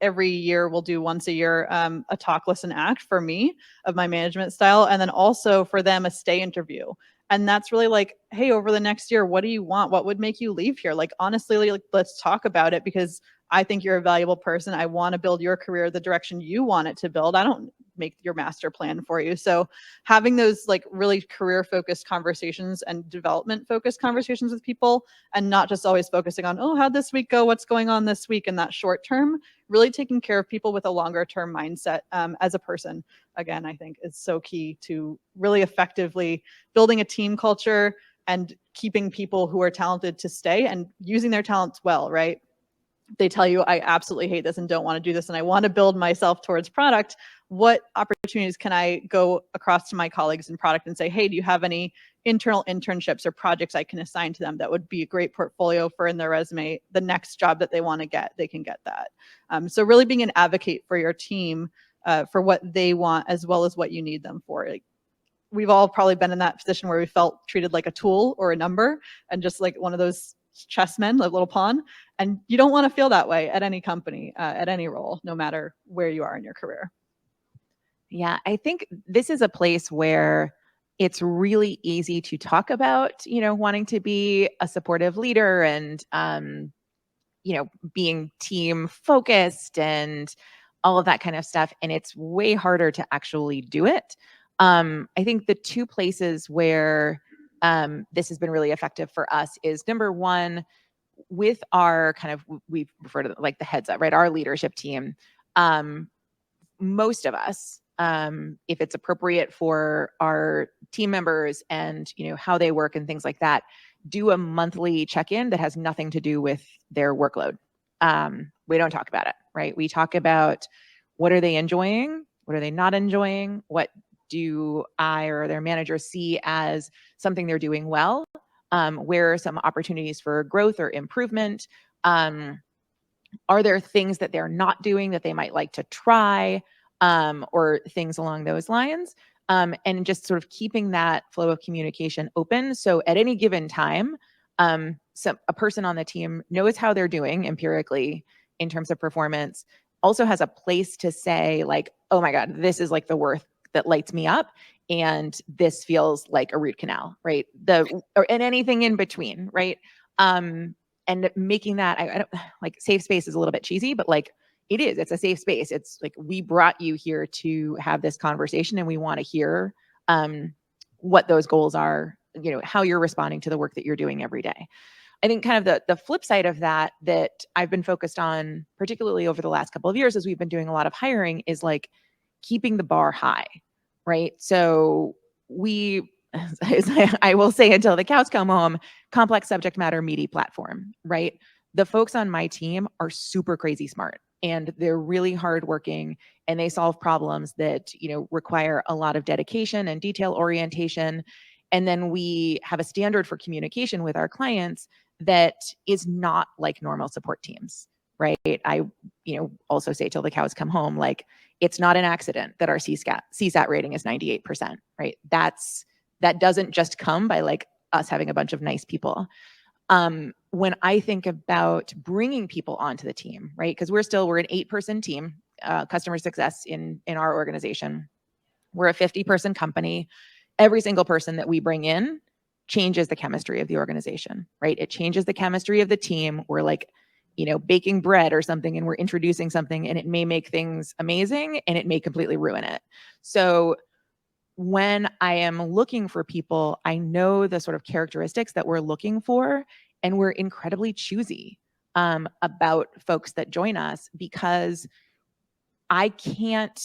Speaker 3: every year. We'll do once a year a talk, listen, act for me of my management style, and then also for them a stay interview. And that's really like, hey, over the next year, what do you want? What would make you leave here? Like, honestly, like, let's talk about it, because I think you're a valuable person. I want to build your career the direction you want it to build. I don't make your master plan for you. So having those like really career focused conversations and development focused conversations with people, and not just always focusing on, oh, how'd this week go? What's going on this week in that short term? Really taking care of people with a longer term mindset as a person, again, I think is so key to really effectively building a team culture and keeping people who are talented to stay and using their talents well, right? They tell you, I absolutely hate this and don't want to do this, and I want to build myself towards product. What opportunities can I go across to my colleagues in product and say, hey, do you have any internal internships or projects I can assign to them that would be a great portfolio for in their resume? The next job that they want to get, they can get that. So really being an advocate for your team for what they want as well as what you need them for. Like, we've all probably been in that position where we felt treated like a tool or a number, and just like one of those chessmen, like little pawn. And you don't want to feel that way at any company, at any role, no matter where you are in your career.
Speaker 2: Yeah, I think this is a place where it's really easy to talk about, wanting to be a supportive leader and, being team focused and all of that kind of stuff. And it's way harder to actually do it. I think the two places where this has been really effective for us is number one, with our kind of, we refer to like the heads up, right? Our leadership team. Most of us, if it's appropriate for our team members and how they work and things like that, do a monthly check-in that has nothing to do with their workload. We don't talk about it, right? We talk about what are they enjoying, what are they not enjoying, what do I or their manager see as something they're doing well, where are some opportunities for growth or improvement. Are there things that they're not doing that they might like to try, or things along those lines? And just sort of keeping that flow of communication open. So at any given time, a person on the team knows how they're doing empirically in terms of performance, also has a place to say like, oh my God, this is like the work that lights me up. And this feels like a root canal, right? And anything in between, right? And making that, I don't like, safe space is a little bit cheesy, but like it's a safe space. It's like, we brought you here to have this conversation and we want to hear what those goals are, how you're responding to the work that you're doing every day. I think kind of the flip side of that I've been focused on, particularly over the last couple of years, as we've been doing a lot of hiring, is like keeping the bar high, right? So as I will say until the cows come home, complex subject matter, meaty platform, right? The folks on my team are super crazy smart and they're really hardworking and they solve problems that, require a lot of dedication and detail orientation. And then we have a standard for communication with our clients that is not like normal support teams, right? I, also say till the cows come home, like it's not an accident that our CSAT rating is 98%, right? That doesn't just come by like us having a bunch of nice people. When I think about bringing people onto the team, right? Because we're an 8-person team, customer success in our organization. We're a 50-person company. Every single person that we bring in changes the chemistry of the organization, right? It changes the chemistry of the team. We're like, baking bread or something, and we're introducing something, and it may make things amazing, and it may completely ruin it. So when I am looking for people, I know the sort of characteristics that we're looking for, and we're incredibly choosy about folks that join us, because I can't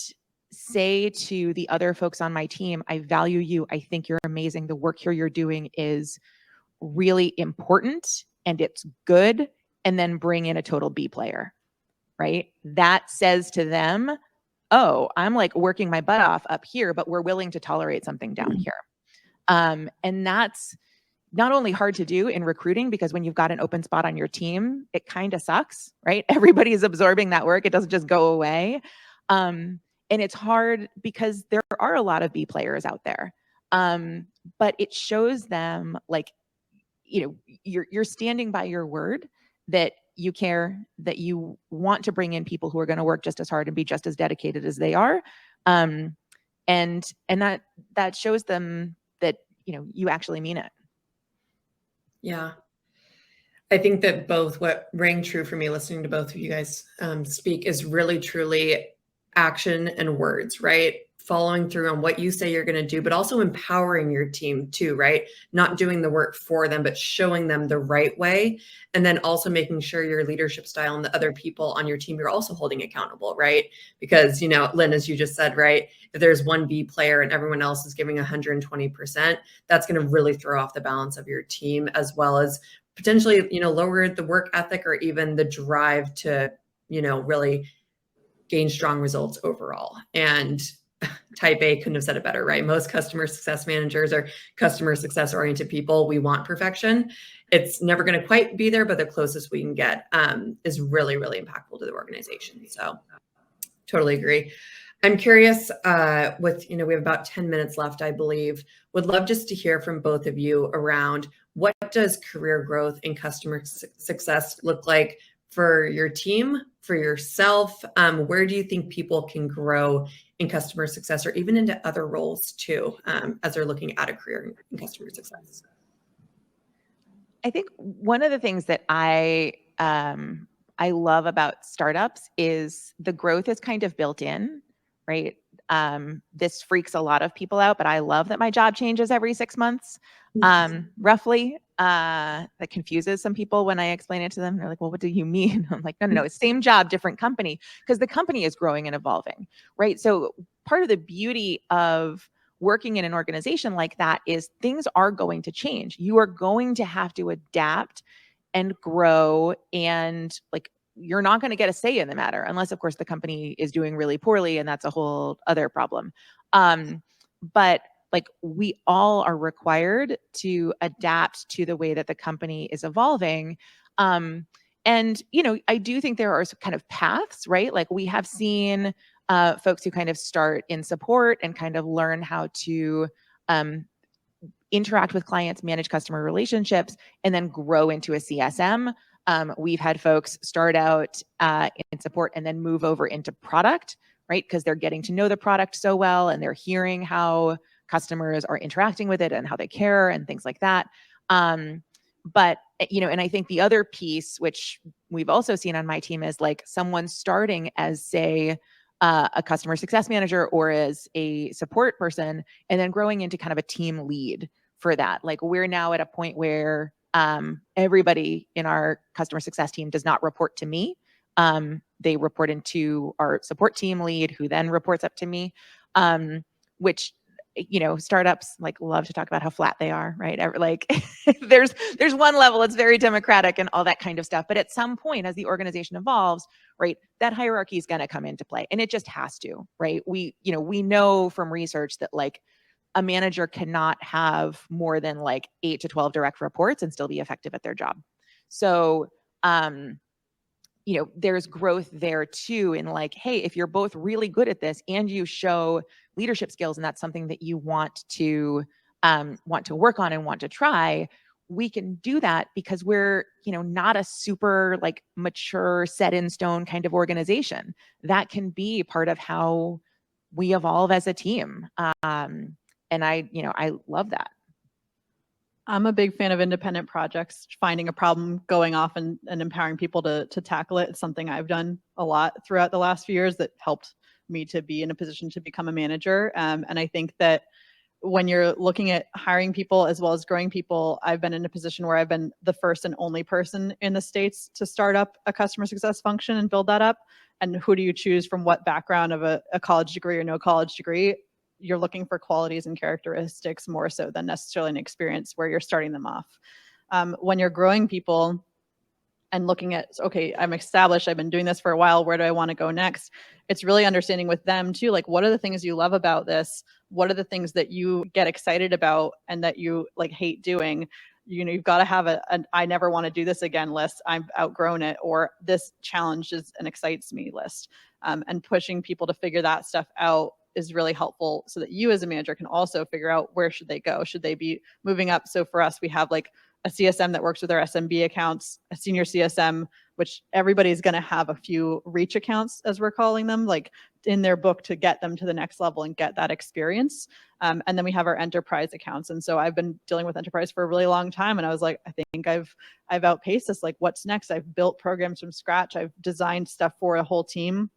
Speaker 2: say to the other folks on my team, I value you, I think you're amazing, the work here you're doing is really important and it's good, and then bring in a total B player, right? That says to them, oh, I'm like working my butt off up here, but we're willing to tolerate something down here. And that's not only hard to do in recruiting, because when you've got an open spot on your team, it kind of sucks, right? Everybody's absorbing that work. It doesn't just go away. And it's hard because there are a lot of B players out there. But it shows them like, you're standing by your word, that you care, that you want to bring in people who are going to work just as hard and be just as dedicated as they are. And that shows them that, you actually mean it.
Speaker 1: Yeah. I think that both what rang true for me listening to both of you guys speak is really, truly action and words, right? Following through on what you say you're going to do, but also empowering your team too, right? Not doing the work for them, but showing them the right way. And then also making sure your leadership style and the other people on your team, you're also holding accountable, right? Because, Lynn, as you just said, right? If there's one B player and everyone else is giving 120%, that's going to really throw off the balance of your team, as well as potentially, lower the work ethic or even the drive to, really gain strong results overall. And type A couldn't have said it better, right? Most customer success managers are customer success oriented people. We want perfection. It's never going to quite be there, but the closest we can get is really, really impactful to the organization. So totally agree. I'm curious we have about 10 minutes left, I believe. Would love just to hear from both of you around what does career growth and customer success look like for your team, for yourself? Where do you think people can grow in customer success or even into other roles too, as they're looking at a career in customer success?
Speaker 2: I think one of the things that I love about startups is the growth is kind of built in, right? This freaks a lot of people out, but I love that my job changes every 6 months, roughly. That confuses some people when I explain it to them. They're like, well, what do you mean? I'm like, no, it's same job, different company, because the company is growing and evolving, right? So part of the beauty of working in an organization like that is things are going to change. You are going to have to adapt and grow, and like you're not going to get a say in the matter unless of course the company is doing really poorly, and that's a whole other problem. But like we all are required to adapt to the way that the company is evolving. And I do think there are kind of paths, right? Like we have seen folks who kind of start in support and kind of learn how to interact with clients, manage customer relationships, and then grow into a CSM. We've had folks start out in support and then move over into product, right? Because they're getting to know the product so well and they're hearing how customers are interacting with it and how they care and things like that. But and I think the other piece, which we've also seen on my team, is like someone starting as, say, a customer success manager or as a support person, and then growing into kind of a team lead for that. Like we're now at a point where everybody in our customer success team does not report to me. They report into our support team lead, who then reports up to me, which startups like love to talk about how flat they are, right? Like there's one level, it's very democratic and all that kind of stuff. But at some point, as the organization evolves, right, that hierarchy is going to come into play, and it just has to, right? We know from research that like a manager cannot have more than like 8 to 12 direct reports and still be effective at their job. So, there's growth there too in like, hey, if you're both really good at this and you show leadership skills and that's something that you want to work on and want to try, we can do that because we're, not a super like mature set in stone kind of organization. That can be part of how we evolve as a team. And I love that.
Speaker 3: I'm a big fan of independent projects, finding a problem, going off and empowering people to tackle it. It's something I've done a lot throughout the last few years that helped me to be in a position to become a manager. And I think that when you're looking at hiring people as well as growing people, I've been in a position where I've been the first and only person in the States to start up a customer success function and build that up. And who do you choose from what background of a college degree or no college degree? You're looking for qualities and characteristics more so than necessarily an experience where you're starting them off. When you're growing people and looking at, okay, I'm established, I've been doing this for a while, where do I want to go next? It's really understanding with them too, like what are the things you love about this? What are the things that you get excited about and that you like hate doing? You've got to have an I never want to do this again list. I've outgrown it, or this challenge is and excites me list. And pushing people to figure that stuff out is really helpful so that you as a manager can also figure out where should they go? Should they be moving up? So for us, we have like a CSM that works with our SMB accounts, a senior CSM, which everybody's going to have a few reach accounts, as we're calling them, like in their book to get them to the next level and get that experience. And then we have our enterprise accounts. And so I've been dealing with enterprise for a really long time. And I was like, I think I've outpaced this. Like, what's next? I've built programs from scratch. I've designed stuff for a whole team.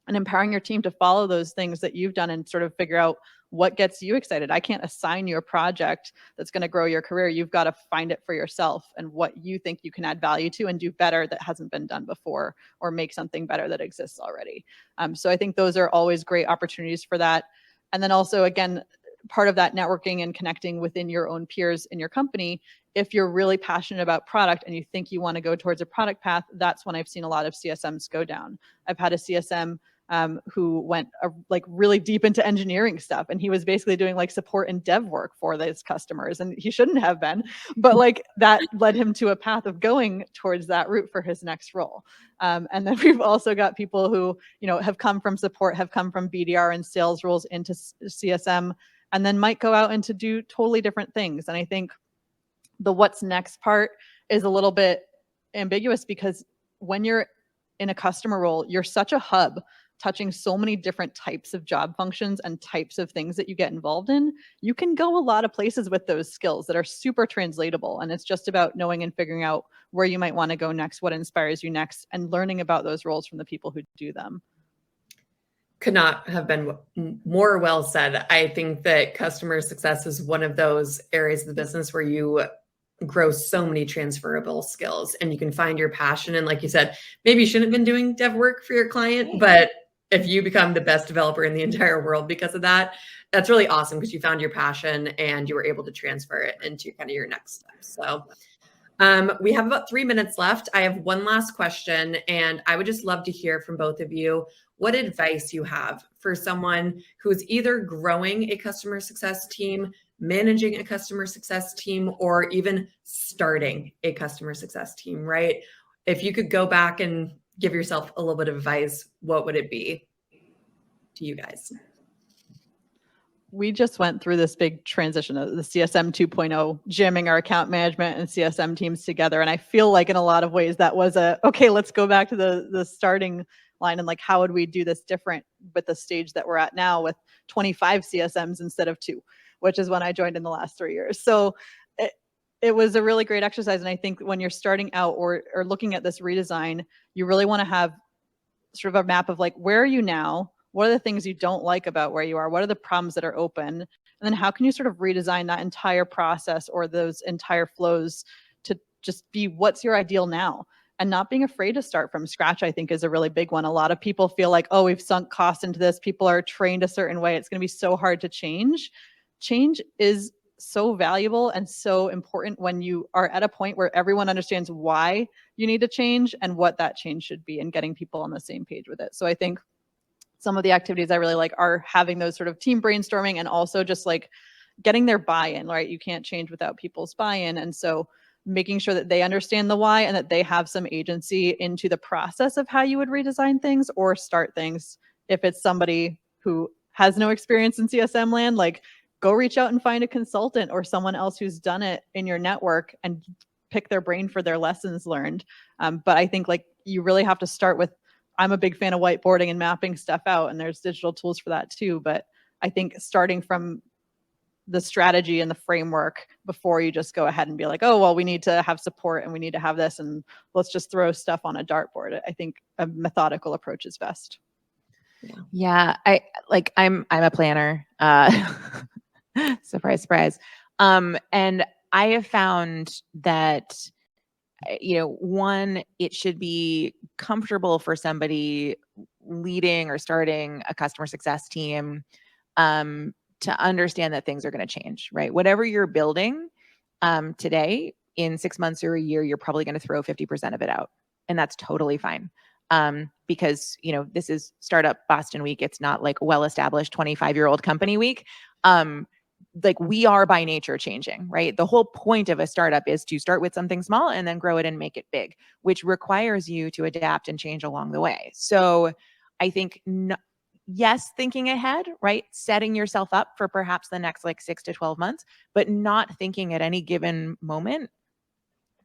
Speaker 3: And empowering your team to follow those things that you've done and sort of figure out what gets you excited. I can't assign you a project that's going to grow your career. You've got to find it for yourself and what you think you can add value to and do better that hasn't been done before, or make something better that exists already. So I think those are always great opportunities for that. And then also, again, part of that networking and connecting within your own peers in your company. If you're really passionate about product and you think you want to go towards a product path, that's when I've seen a lot of CSMs go down. I've had a CSM who went like really deep into engineering stuff, and he was basically doing like support and dev work for those customers, and he shouldn't have been, but like that led him to a path of going towards that route for his next role. And then we've also got people who have come from support, have come from BDR and sales roles into CSM, and then might go out and to do totally different things. And I think The what's next part is a little bit ambiguous, because when you're in a customer role, you're such a hub, touching so many different types of job functions and types of things that you get involved in. You can go a lot of places with those skills that are super translatable. And it's just about knowing and figuring out where you might want to go next, what inspires you next, and learning about those roles from the people who do them.
Speaker 1: Could not have been more well said. I think that customer success is one of those areas of the business where you grow so many transferable skills and you can find your passion. And like you said, maybe you shouldn't have been doing dev work for your client, but if you become the best developer in the entire world because of that, that's really awesome, because you found your passion and you were able to transfer it into kind of your next step. So we have about 3 minutes left. I have one last question, and I would just love to hear from both of you what advice you have for someone who's either growing a customer success team, managing a customer success team, or even starting a customer success team, right? If you could go back and give yourself a little bit of advice, what would it be to you guys?
Speaker 3: We just went through this big transition of the CSM 2.0, jamming our account management and CSM teams together. And I feel like in a lot of ways that was okay, let's go back to the starting line and like, how would we do this different with the stage that we're at now with 25 CSMs instead of 2, which is when I joined in the last 3 years. So it was a really great exercise. And I think when you're starting out or looking at this redesign, you really want to have sort of a map of like, where are you now? What are the things you don't like about where you are? What are the problems that are open? And then how can you sort of redesign that entire process or those entire flows to just be what's your ideal now? And not being afraid to start from scratch, I think, is a really big one. A lot of people feel like, oh, we've sunk cost into this. People are trained a certain way. It's going to be so hard to change. Change is so valuable and so important when you are at a point where everyone understands why you need to change and what that change should be, and getting people on the same page with it. So I think some of the activities I really like are having those sort of team brainstorming, and also just like getting their buy-in, right? You can't change without people's buy-in. And so making sure that they understand the why and that they have some agency into the process of how you would redesign things or start things. If it's somebody who has no experience in CSM land, like go reach out and find a consultant or someone else who's done it in your network and pick their brain for their lessons learned. But I think like you really have to start with, I'm a big fan of whiteboarding and mapping stuff out, and there's digital tools for that too. But I think starting from the strategy and the framework before you just go ahead and be like, oh, well, we need to have support and we need to have this, and let's just throw stuff on a dartboard. I think a methodical approach is best.
Speaker 2: Yeah, I'm a planner. Surprise, surprise. And I have found that, one, it should be comfortable for somebody leading or starting a customer success team to understand that things are going to change, right? Whatever you're building today, in 6 months or a year, you're probably going to throw 50% of it out. And that's totally fine. Because, this is Startup Boston Week. It's not like well-established 25-year-old company week. Like we are by nature changing, right? The whole point of a startup is to start with something small and then grow it and make it big, which requires you to adapt and change along the way. So I think, yes, thinking ahead, right? Setting yourself up for perhaps the next like 6 to 12 months, but not thinking at any given moment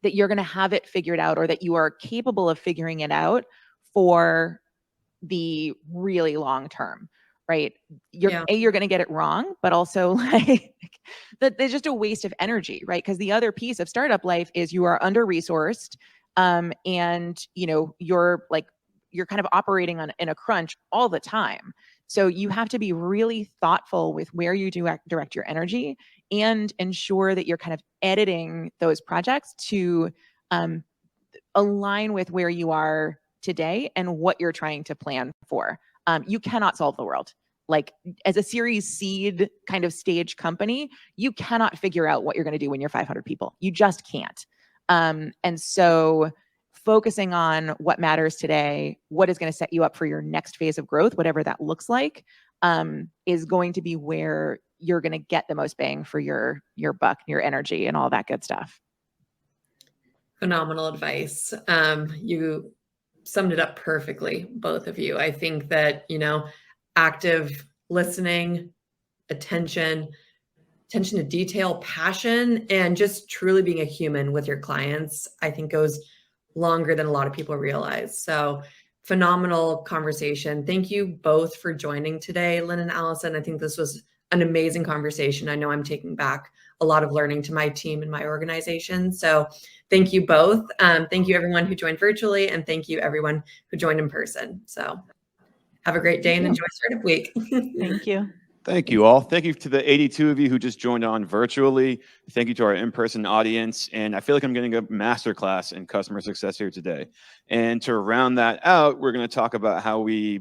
Speaker 2: that you're going to have it figured out or that you are capable of figuring it out for the really long term, right? You're going to get it wrong, but also like that there's just a waste of energy, right? Because the other piece of startup life is you are under-resourced, and you're kind of operating in a crunch all the time. So you have to be really thoughtful with where you direct your energy and ensure that you're kind of editing those projects to align with where you are today and what you're trying to plan for. You cannot solve the world. Like as a Series seed kind of stage company, you cannot figure out what you're going to do when you're 500 people. You just can't. And so focusing on what matters today, what is going to set you up for your next phase of growth, whatever that looks like, is going to be where you're going to get the most bang for your buck, your energy, and all that good stuff.
Speaker 1: Phenomenal advice. You summed it up perfectly, both of you. I think that, active listening, attention, attention to detail, passion, and just truly being a human with your clients, I think goes longer than a lot of people realize. So phenomenal conversation. Thank you both for joining today, Lynn and Allison. I think this was an amazing conversation. I know I'm taking back a lot of learning to my team and my organization. So thank you both. Thank you everyone who joined virtually, and thank you everyone who joined in person. So have a great day and enjoy Startup Week.
Speaker 3: Thank you.
Speaker 4: Thank you all. Thank you to the 82 of you who just joined on virtually. Thank you to our in-person audience. And I feel like I'm getting a masterclass in customer success here today. And to round that out, we're going to talk about how we